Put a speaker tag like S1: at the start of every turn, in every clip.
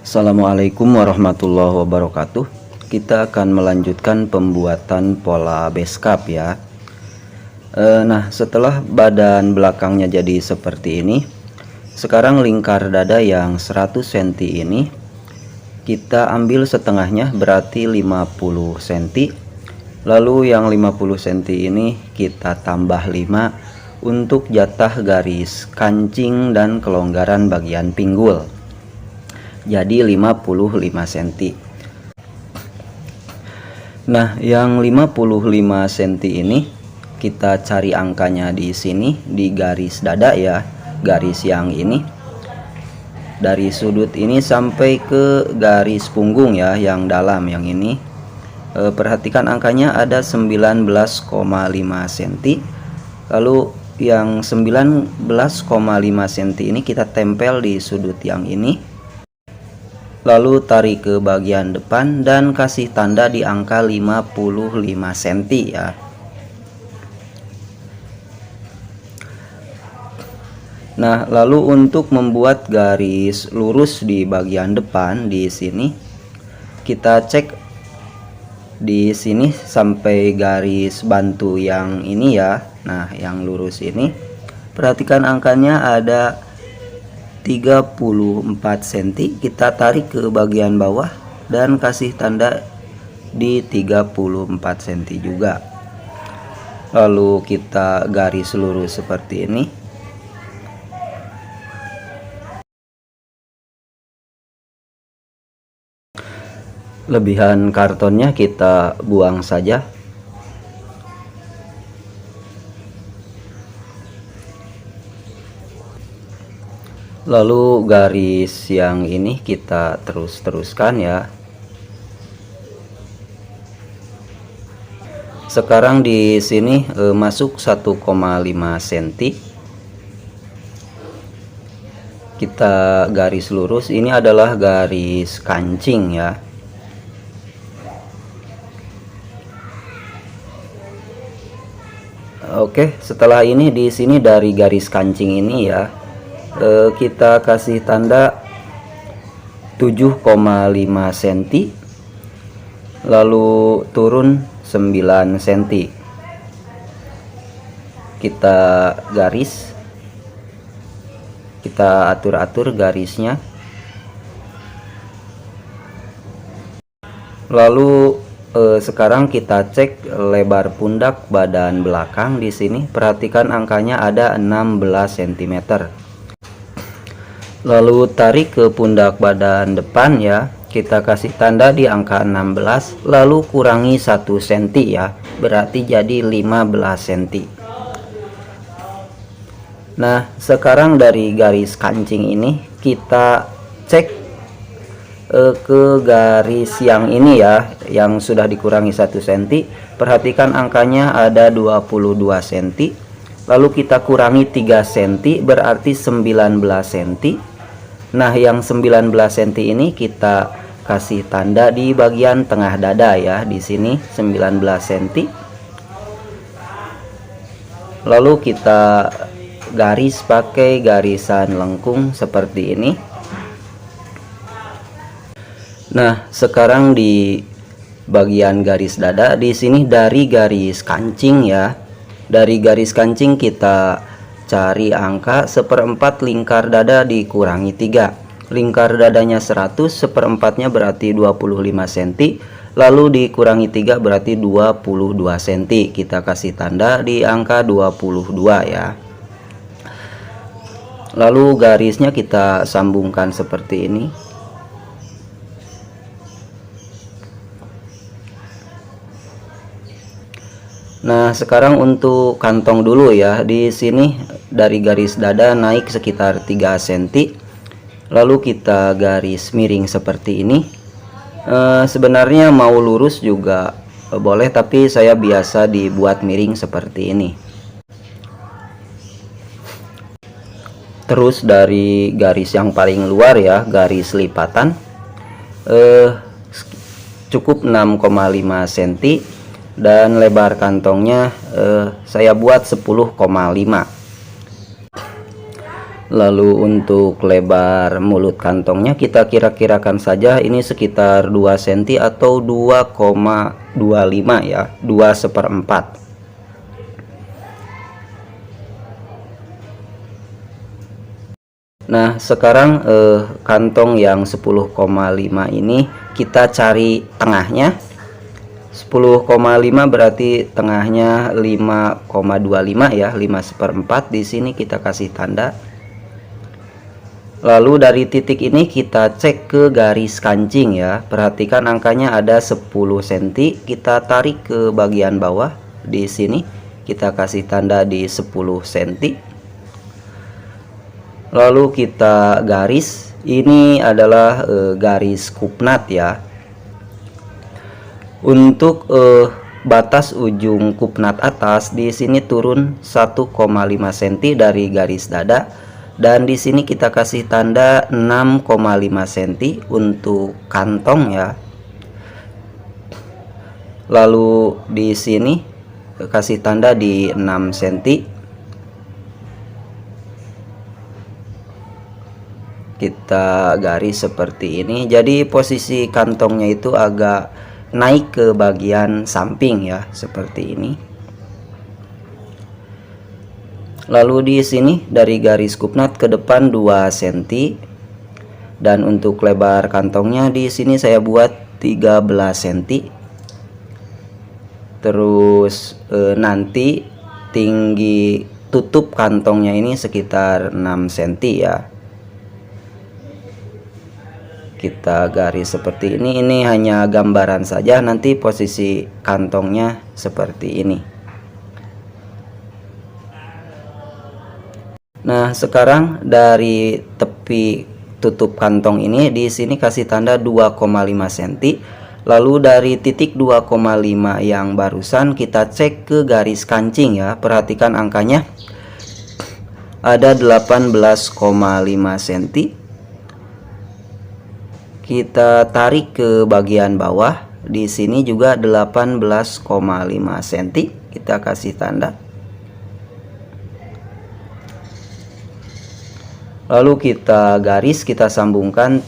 S1: Assalamualaikum warahmatullahi wabarakatuh. Kita akan melanjutkan pembuatan pola beskap ya. Nah, setelah badan belakangnya jadi seperti ini, sekarang lingkar dada yang 100 cm ini kita ambil setengahnya, berarti 50 cm. Lalu yang 50 cm ini kita tambah 5 untuk jatah garis kancing dan kelonggaran bagian pinggul, jadi 55 cm. Nah, yang 55 cm ini kita cari angkanya di sini di garis dada ya, garis yang ini. Dari sudut ini sampai ke garis punggung ya, yang dalam yang ini. Perhatikan angkanya ada 19,5 cm. Lalu yang 19,5 cm ini kita tempel di sudut yang ini. Lalu tarik ke bagian depan dan kasih tanda di angka 55 cm ya. Nah, lalu untuk membuat garis lurus di bagian depan di sini, kita cek di sini sampai garis bantu yang ini ya. Nah, yang lurus ini, perhatikan angkanya ada 34 cm. Kita tarik ke bagian bawah dan kasih tanda di 34 cm juga. Lalu kita garis lurus seperti ini. Lebihan kartonnya kita buang saja. Lalu garis yang ini kita teruskan ya. Sekarang di sini masuk 1,5 cm. Kita garis lurus, ini adalah garis kancing ya. Oke, setelah ini di sini dari garis kancing ini ya, kita kasih tanda 7,5 cm, lalu turun 9 cm. Kita garis, kita atur-atur garisnya. Lalu sekarang kita cek lebar pundak badan belakang di sini. Perhatikan angkanya ada 16 cm. Lalu tarik ke pundak badan depan ya. Kita kasih tanda di angka 16, lalu kurangi 1 cm ya. Berarti jadi 15 cm. Nah, sekarang dari garis kancing ini kita cek ke garis yang ini ya, yang sudah dikurangi 1 cm. Perhatikan angkanya ada 22 cm. Lalu kita kurangi 3 cm, berarti 19 cm. Nah, yang 19 cm ini kita kasih tanda di bagian tengah dada ya, di sini 19 cm. Lalu kita garis pakai garisan lengkung seperti ini. Nah, sekarang di bagian garis dada di sini dari garis kancing ya. Dari garis kancing kita cari angka 1/4 lingkar dada dikurangi 3. Lingkar dadanya 100, 1/4-nya berarti 25 cm. Lalu dikurangi 3 berarti 22 cm. Kita kasih tanda di angka 22 ya. Lalu garisnya kita sambungkan seperti ini. Nah, sekarang untuk kantong dulu ya. Di sini dari garis dada naik sekitar 3 cm. Lalu kita garis miring seperti ini. Sebenarnya mau lurus juga boleh, tapi saya biasa dibuat miring seperti ini. Terus dari garis yang paling luar ya, garis lipatan, cukup 6,5 cm. Dan lebar kantongnya saya buat 10,5. Lalu untuk lebar mulut kantongnya kita kira-kirakan saja ini sekitar 2 cm atau 2,25 ya, 2/4. Nah sekarang kantong yang 10,5 ini kita cari tengahnya. 10,5 berarti tengahnya 5,25 ya, 5/4. Di sini kita kasih tanda. Lalu dari titik ini kita cek ke garis kancing ya. Perhatikan angkanya ada 10 cm. Kita tarik ke bagian bawah. Di sini kita kasih tanda di 10 cm. Lalu kita garis. Ini adalah garis kupnat ya. Untuk batas ujung kupnat atas di sini turun 1,5 cm dari garis dada, dan di sini kita kasih tanda 6,5 cm untuk kantong ya. Lalu di sini kasih tanda di 6 cm. Kita garis seperti ini. Jadi posisi kantongnya itu agak naik ke bagian samping ya, seperti ini. Lalu di sini dari garis kupnat ke depan 2 cm, dan untuk lebar kantongnya di sini saya buat 13 cm. Terus nanti tinggi tutup kantongnya ini sekitar 6 cm ya. Kita garis seperti ini hanya gambaran saja, nanti posisi kantongnya seperti ini. Nah sekarang dari tepi tutup kantong ini di sini kasih tanda 2,5 cm. Lalu dari titik 2,5 yang barusan kita cek ke garis kancing ya. Perhatikan angkanya ada 18,5 cm. Kita tarik ke bagian bawah. Di sini juga 18,5 cm. Kita kasih tanda. Lalu kita garis, kita sambungkan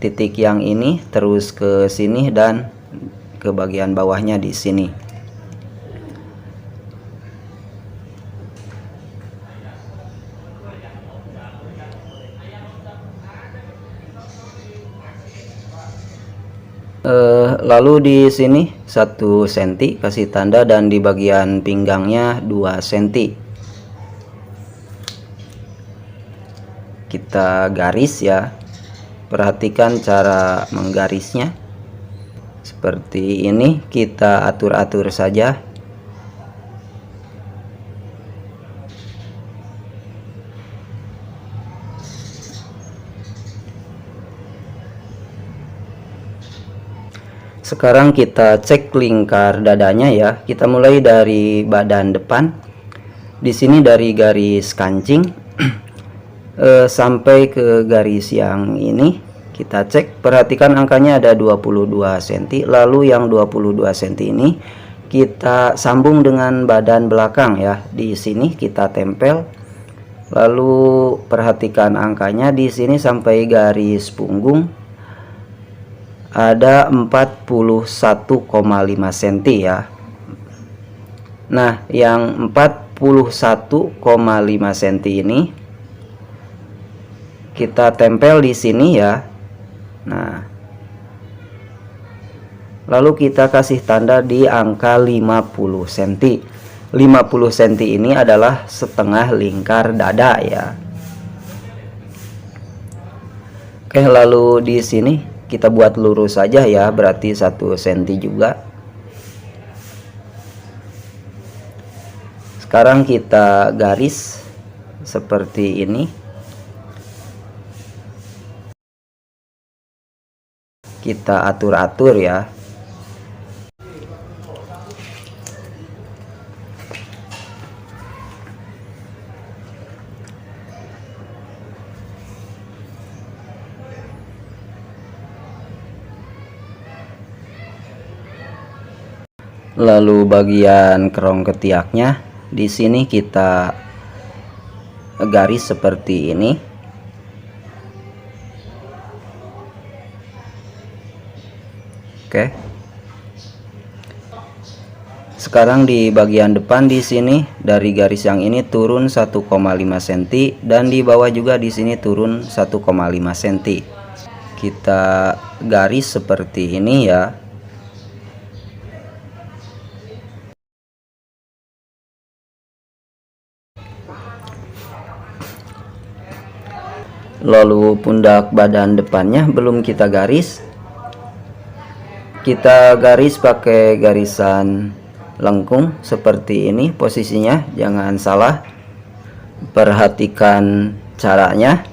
S1: titik yang ini terus ke sini dan ke bagian bawahnya di sini. Lalu di sini 1 cm kasih tanda, dan di bagian pinggangnya 2 cm. Kita garis ya. Perhatikan cara menggarisnya seperti ini. Kita atur-atur saja. Sekarang kita cek lingkar dadanya ya. Kita mulai dari badan depan. Di sini dari garis kancing sampai ke garis yang ini kita cek. Perhatikan angkanya ada 22 cm. Lalu yang 22 cm ini kita sambung dengan badan belakang ya. Di sini kita tempel. Lalu perhatikan angkanya di sini sampai garis punggung ada 41,5 cm ya. Nah yang 41,5 cm ini kita tempel di sini ya. Nah lalu kita kasih tanda di angka 50 cm. 50 cm ini adalah setengah lingkar dada ya. Oke, lalu di sini kita buat lurus saja ya, berarti 1 cm juga. Sekarang kita garis seperti ini. Kita atur-atur ya. Lalu bagian kerong ketiaknya di sini kita garis seperti ini. Oke. Sekarang di bagian depan di sini dari garis yang ini turun 1,5 cm dan di bawah juga di sini turun 1,5 cm. Kita garis seperti ini ya. Lalu pundak badan depannya belum kita garis. Kita garis pakai garisan lengkung seperti ini posisinya, jangan salah. Perhatikan caranya.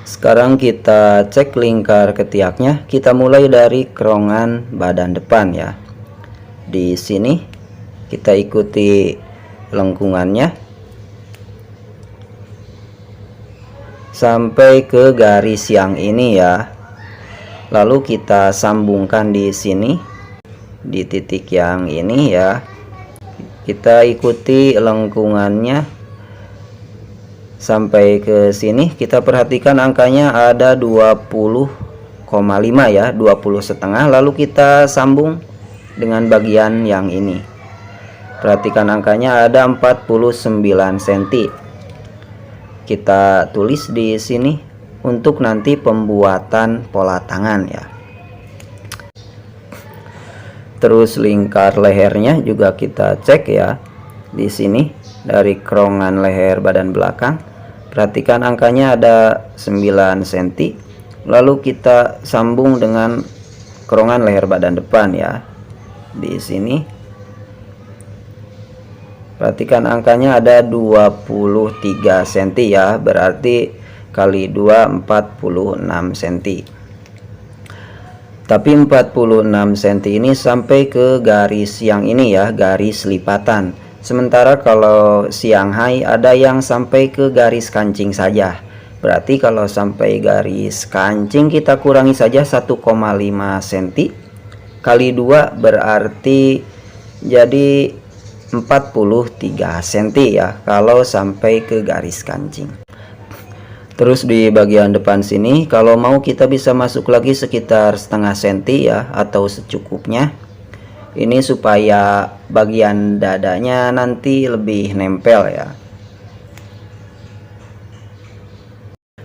S1: Sekarang kita cek lingkar ketiaknya. Kita mulai dari kerongan badan depan ya. Di sini kita ikuti lengkungannya sampai ke garis yang ini ya. Lalu kita sambungkan di sini di titik yang ini ya. Kita ikuti lengkungannya sampai ke sini. Kita perhatikan angkanya ada 20,5 ya, 20,5. Lalu kita sambung dengan bagian yang ini. Perhatikan angkanya ada 49 cm. Kita tulis di sini untuk nanti pembuatan pola tangan ya. Terus lingkar lehernya juga kita cek ya. Di sini dari kerongan leher badan belakang, perhatikan angkanya ada 9 cm. Lalu kita sambung dengan kerongan leher badan depan ya. Di sini perhatikan angkanya ada 23 cm ya, berarti kali 2 46 cm. Tapi 46 cm ini sampai ke garis yang ini ya, garis lipatan. Sementara kalau Shanghai ada yang sampai ke garis kancing saja. Berarti kalau sampai garis kancing kita kurangi saja 1,5 cm kali 2 berarti jadi 43 cm ya kalau sampai ke garis kancing. Terus di bagian depan sini kalau mau kita bisa masuk lagi sekitar setengah senti ya atau secukupnya. Ini supaya bagian dadanya nanti lebih nempel ya.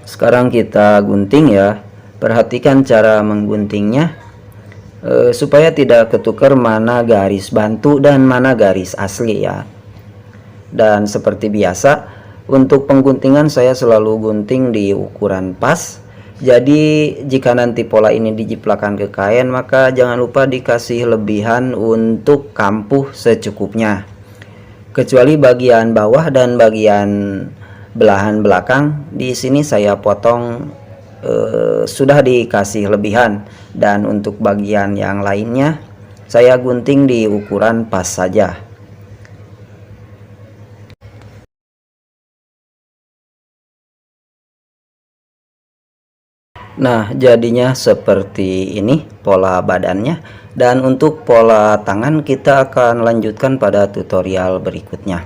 S1: Sekarang kita gunting ya. Perhatikan cara mengguntingnya supaya tidak ketukar mana garis bantu dan mana garis asli ya. Dan seperti biasa untuk pengguntingan saya selalu gunting di ukuran pas. Jadi jika nanti pola ini dijiplakan ke kain, maka jangan lupa dikasih lebihan untuk kampuh secukupnya. Kecuali bagian bawah dan bagian belahan belakang, di sini saya potong sudah dikasih lebihan, dan untuk bagian yang lainnya saya gunting di ukuran pas saja. Nah, jadinya seperti ini pola badannya, dan untuk pola tangan kita akan lanjutkan pada tutorial berikutnya.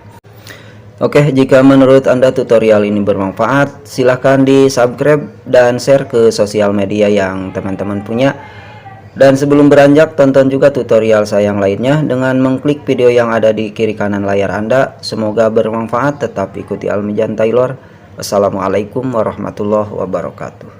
S1: Oke, jika menurut Anda tutorial ini bermanfaat, silahkan di subscribe dan share ke sosial media yang teman-teman punya. Dan sebelum beranjak, tonton juga tutorial saya yang lainnya dengan mengklik video yang ada di kiri kanan layar Anda. Semoga bermanfaat, tetap ikuti Almijan Taylor. Wassalamualaikum warahmatullahi wabarakatuh.